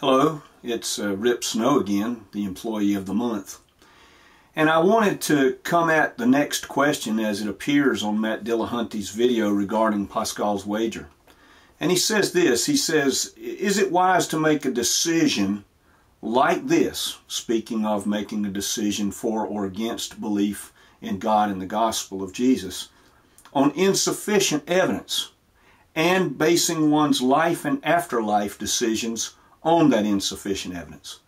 Hello, it's Rip Snow again, the employee of the month. And I wanted to come at the next question as it appears on Matt Dillahunty's video regarding Pascal's wager. And he says this, he says, is it wise to make a decision like this, speaking of making a decision for or against belief in God and the gospel of Jesus, on insufficient evidence and basing one's life and afterlife decisions on that insufficient evidence?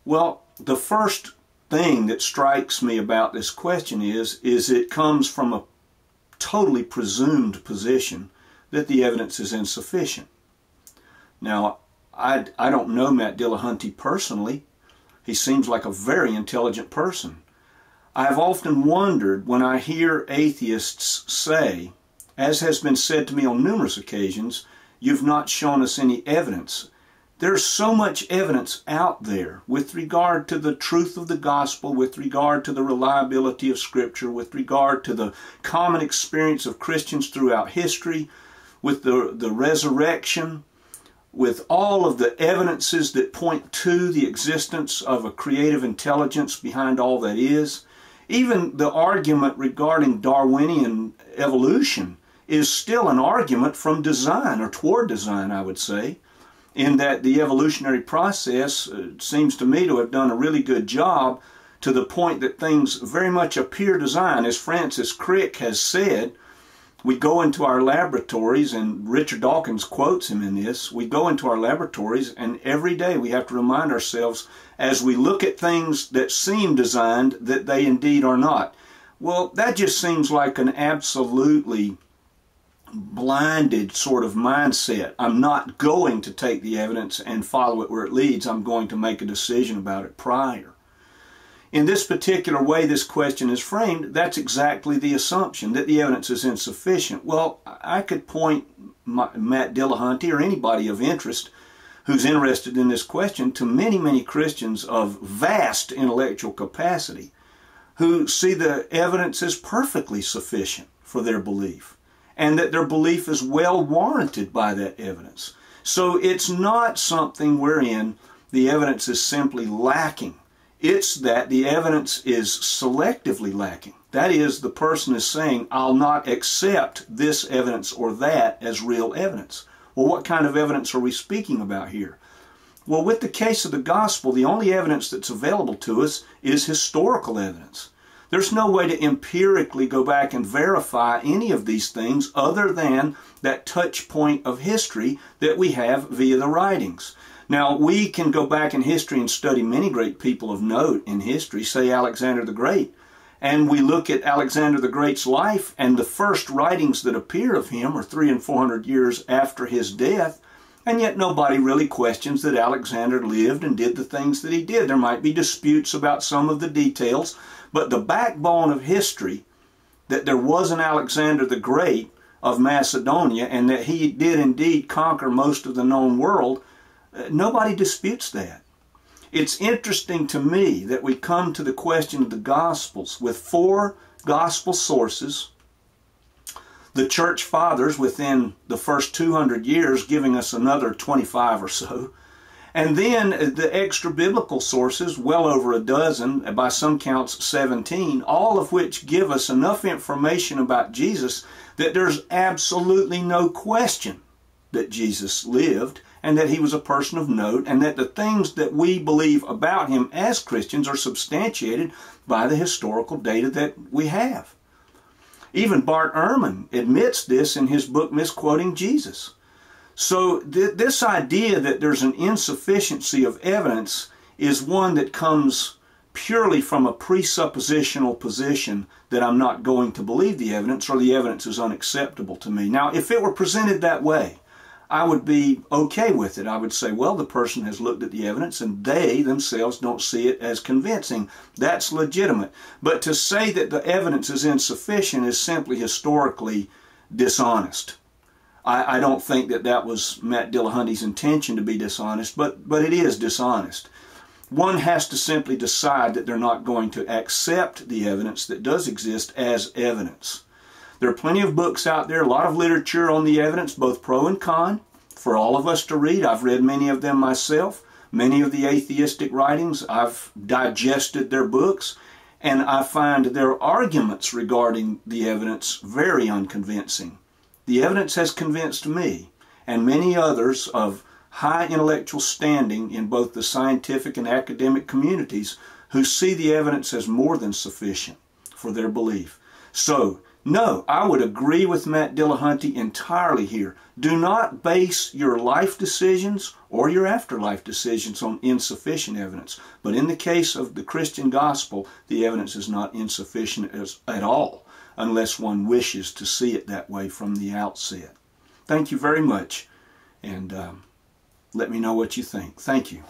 Well, the first thing that strikes me about this question is it comes from a totally presumed position that the evidence is insufficient. Now, I don't know Matt Dillahunty personally. He seems like a very intelligent person. I've often wondered when I hear atheists say, as has been said to me on numerous occasions, you've not shown us any evidence. There's so much evidence out there with regard to the truth of the gospel, with regard to the reliability of Scripture, with regard to the common experience of Christians throughout history, with the resurrection, with all of the evidences that point to the existence of a creative intelligence behind all that is. Even the argument regarding Darwinian evolution is still an argument from design, or toward design, I would say, in that the evolutionary process seems to me to have done a really good job to the point that things very much appear designed. As Francis Crick has said, we go into our laboratories, and Richard Dawkins quotes him in this, we go into our laboratories and every day we have to remind ourselves as we look at things that seem designed that they indeed are not. Well, that just seems like an absolutely blinded sort of mindset. I'm not going to take the evidence and follow it where it leads. I'm going to make a decision about it prior. In this particular way this question is framed, that's exactly the assumption, that the evidence is insufficient. Well, I could point Matt Dillahunty or anybody of interest who's interested in this question to many, many Christians of vast intellectual capacity who see the evidence as perfectly sufficient for their belief, and that their belief is well warranted by that evidence. So it's not something wherein the evidence is simply lacking. It's that the evidence is selectively lacking. That is, the person is saying, I'll not accept this evidence or that as real evidence. Well, what kind of evidence are we speaking about here? Well, with the case of the gospel, the only evidence that's available to us is historical evidence. There's no way to empirically go back and verify any of these things other than that touch point of history that we have via the writings. Now, we can go back in history and study many great people of note in history, say Alexander the Great, and we look at Alexander the Great's life, and the first writings that appear of him are 300 and 400 years after his death, and yet nobody really questions that Alexander lived and did the things that he did. There might be disputes about some of the details, but the backbone of history, that there was an Alexander the Great of Macedonia, and that he did indeed conquer most of the known world, nobody disputes that. It's interesting to me that we come to the question of the Gospels with 4 Gospel sources, the Church Fathers within the first 200 years giving us another 25 or so, and then the extra-biblical sources, well over a dozen, by some counts 17, all of which give us enough information about Jesus that there's absolutely no question that Jesus lived, and that he was a person of note, and that the things that we believe about him as Christians are substantiated by the historical data that we have. Even Bart Ehrman admits this in his book Misquoting Jesus. So this idea that there's an insufficiency of evidence is one that comes purely from a presuppositional position that I'm not going to believe the evidence, or the evidence is unacceptable to me. Now, if it were presented that way, I would be okay with it. I would say, well, the person has looked at the evidence and they themselves don't see it as convincing. That's legitimate. But to say that the evidence is insufficient is simply historically dishonest. I don't think that that was Matt Dillahunty's intention to be dishonest, but it is dishonest. One has to simply decide that they're not going to accept the evidence that does exist as evidence. There are plenty of books out there, a lot of literature on the evidence, both pro and con, for all of us to read. I've read many of them myself. Many of the atheistic writings, I've digested their books, and I find their arguments regarding the evidence very unconvincing. The evidence has convinced me, and many others of high intellectual standing in both the scientific and academic communities, who see the evidence as more than sufficient for their belief. So, no, I would agree with Matt Dillahunty entirely here. Do not base your life decisions or your afterlife decisions on insufficient evidence. But in the case of the Christian gospel, the evidence is not insufficient at all, unless one wishes to see it that way from the outset. Thank you very much, and let me know what you think. Thank you.